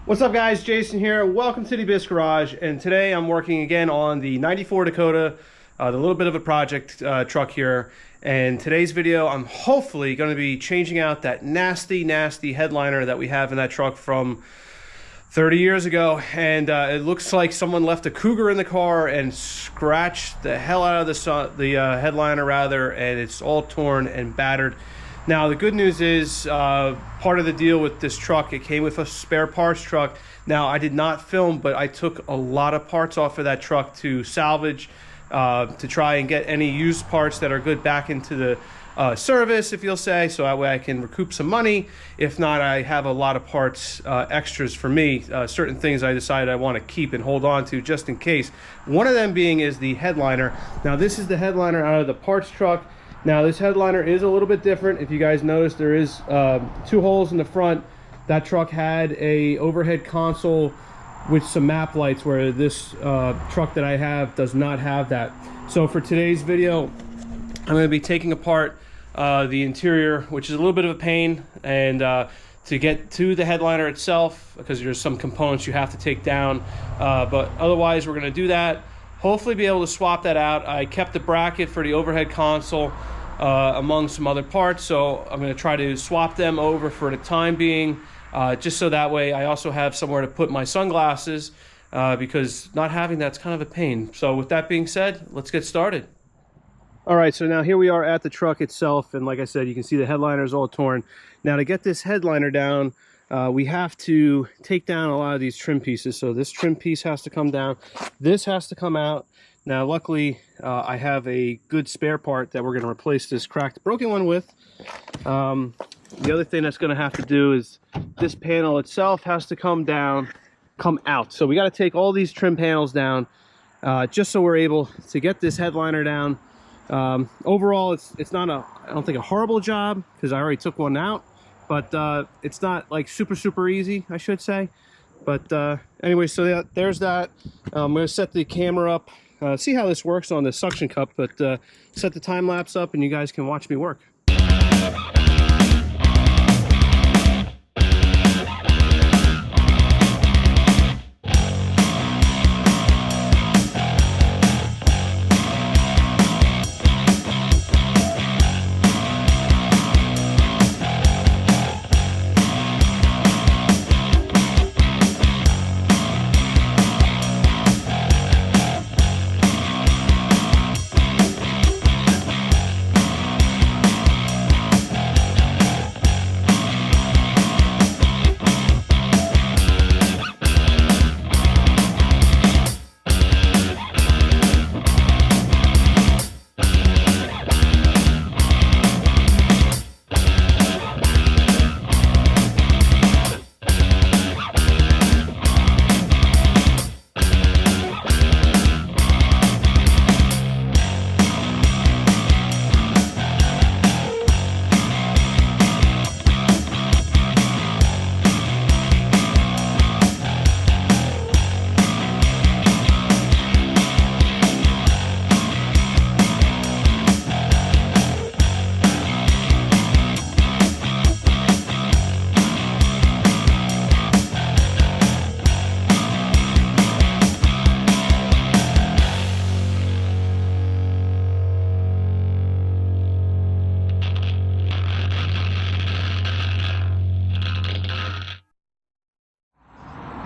What's up guys, Jason here. Welcome to the Abyssgarage, and today I'm working again on the 94 Dakota, the little bit of a project truck here. And today's video, I'm hopefully going to be changing out that nasty headliner that we have in that truck from 30 years ago. And it looks like someone left a cougar in the car and scratched the hell out of the headliner rather, and it's all torn and battered. Now, the good news is part of the deal with this truck, it came with a spare parts truck. Now, I did not film, but I took a lot of parts off of that truck to salvage, to try and get any used parts that are good back into the service, if you'll say, so that way I can recoup some money. If not, I have a lot of parts extras for me, certain things I decided I want to keep and hold on to just in case. One of them being is the headliner. Now, this is the headliner out of the parts truck. Now, this headliner is a little bit different. If you guys notice, there is two holes in the front. That truck had a overhead console with some map lights, where this truck that I have does not have that. So for today's video, I'm going to be taking apart the interior, which is a little bit of a pain, and to get to the headliner itself, because there's some components you have to take down. But otherwise, we're going to do that. Hopefully be able to swap that out. I kept the bracket for the overhead console among some other parts, so I'm going to try to swap them over for the time being, just so that way I also have somewhere to put my sunglasses, because not having that's kind of a pain. So with that being said, let's get started. All right, so now here we are at the truck itself, and like I said, you can see the headliner is all torn. Now, to get this headliner down, we have to take down a lot of these trim pieces. So this trim piece has to come down. This has to come out. Now, luckily, I have a good spare part that we're going to replace this cracked, broken one with. The other thing that's going to have to do is this panel itself has to come out. So we got to take all these trim panels down, just so we're able to get this headliner down. Overall, it's not I don't think a horrible job, because I already took one out. But it's not like super easy, I should say. But anyway, so there's that. I'm going to set the camera up, see how this works on the suction cup, but set the time lapse up and you guys can watch me work.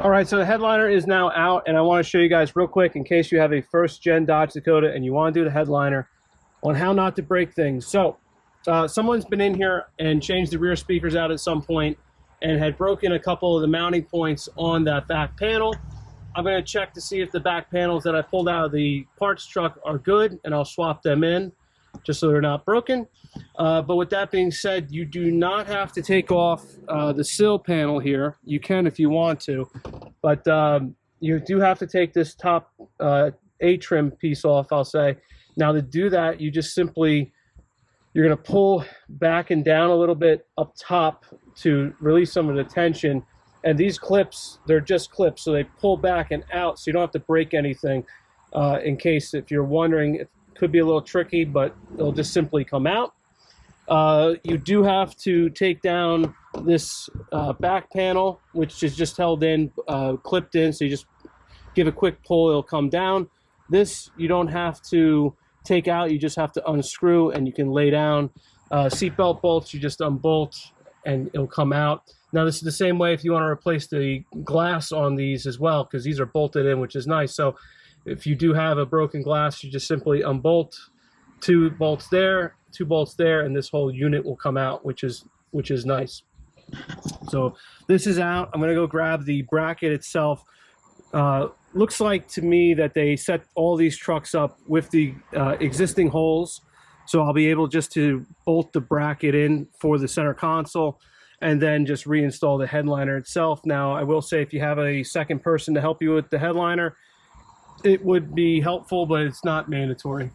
All right, so the headliner is now out, and I want to show you guys real quick, in case you have a first-gen Dodge Dakota and you want to do the headliner, on how not to break things. So someone's been in here and changed the rear speakers out at some point and had broken a couple of the mounting points on that back panel. I'm going to check to see if the back panels that I pulled out of the parts truck are good, and I'll swap them in just so they're not broken. But with that being said, you do not have to take off the sill panel here. You can if you want to, but you do have to take this top A-trim piece off, I'll say. Now, to do that, you just simply, you're going to pull back and down a little bit up top to release some of the tension. And these clips, they're just clips, so they pull back and out, so you don't have to break anything. In case, if you're wondering, it could be a little tricky, but it'll just simply come out. You do have to take down this back panel, which is just held in, clipped in, so you just give a quick pull, it'll come down. This you don't have to take out, you just have to unscrew and you can lay down. Seatbelt bolts, you just unbolt and it'll come out. Now this is the same way if you want to replace the glass on these as well, because these are bolted in, which is nice. So if you do have a broken glass, you just simply unbolt, 2 bolts there, 2 bolts there, and this whole unit will come out, which is nice. So this is out. I'm gonna go grab the bracket itself. Looks like to me that they set all these trucks up with the existing holes, so I'll be able just to bolt the bracket in for the center console and then just reinstall the headliner itself. Now I will say, if you have a second person to help you with the headliner, it would be helpful, but it's not mandatory.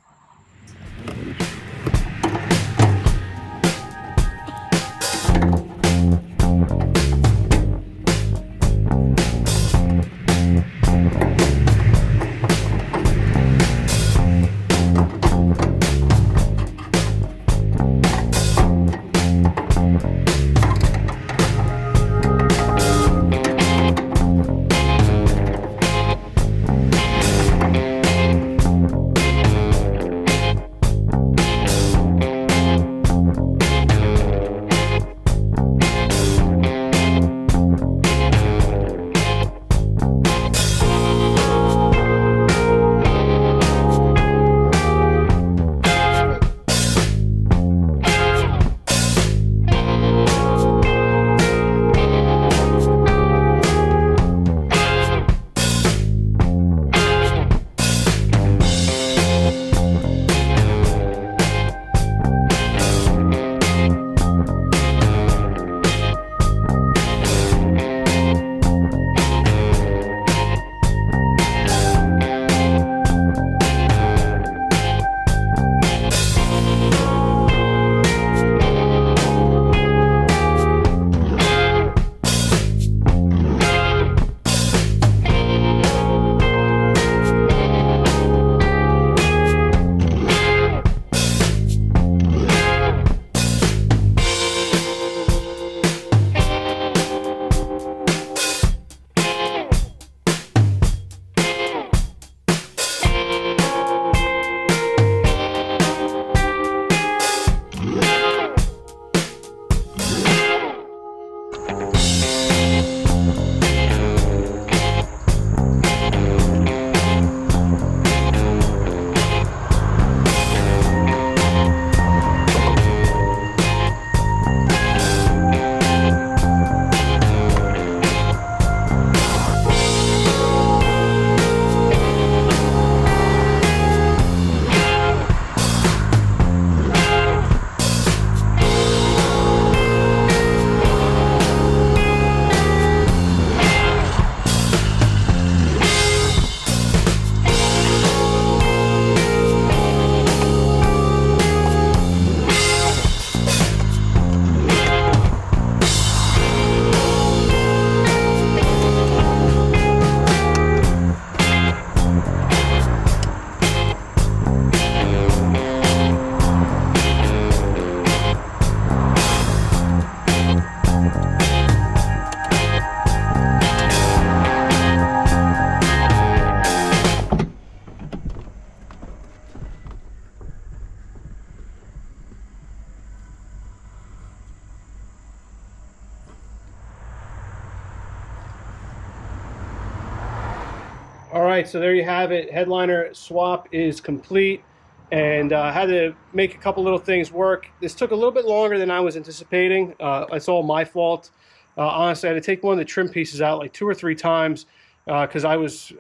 All right, so there you have it. Headliner swap is complete, and I had to make a couple little things work. This took a little bit longer than I was anticipating. It's all my fault. Honestly, I had to take one of the trim pieces out like 2 or 3 times because I was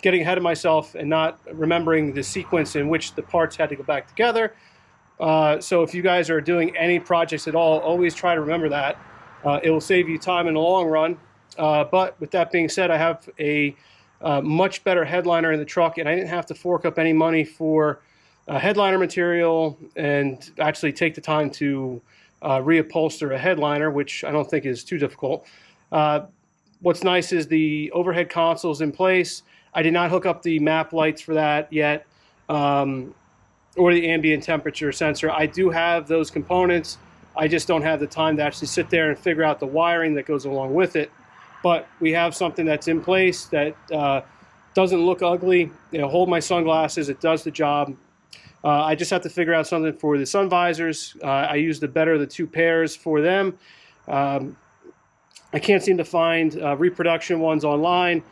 getting ahead of myself and not remembering the sequence in which the parts had to go back together. So if you guys are doing any projects at all, always try to remember that. It will save you time in the long run. But with that being said, I have a much better headliner in the truck, and I didn't have to fork up any money for headliner material and actually take the time to reupholster a headliner, which I don't think is too difficult. What's nice is the overhead console's in place. I did not hook up the map lights for that yet, or the ambient temperature sensor. I do have those components. I just don't have the time to actually sit there and figure out the wiring that goes along with it. But we have something that's in place that doesn't look ugly. You know, hold my sunglasses, it does the job. I just have to figure out something for the sun visors. I use the better of the two pairs for them. I can't seem to find reproduction ones online,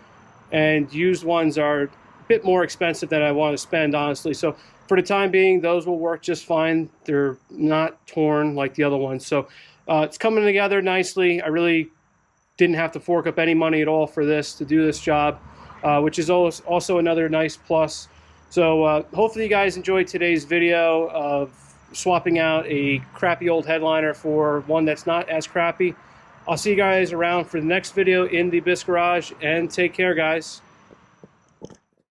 and used ones are a bit more expensive than I want to spend, honestly. So for the time being, those will work just fine. They're not torn like the other ones. So it's coming together nicely. I really didn't have to fork up any money at all for this to do this job, which is also another nice plus. So hopefully you guys enjoyed today's video of swapping out a crappy old headliner for one that's not as crappy. I'll see you guys around for the next video in the Abyssgarage, and take care, guys.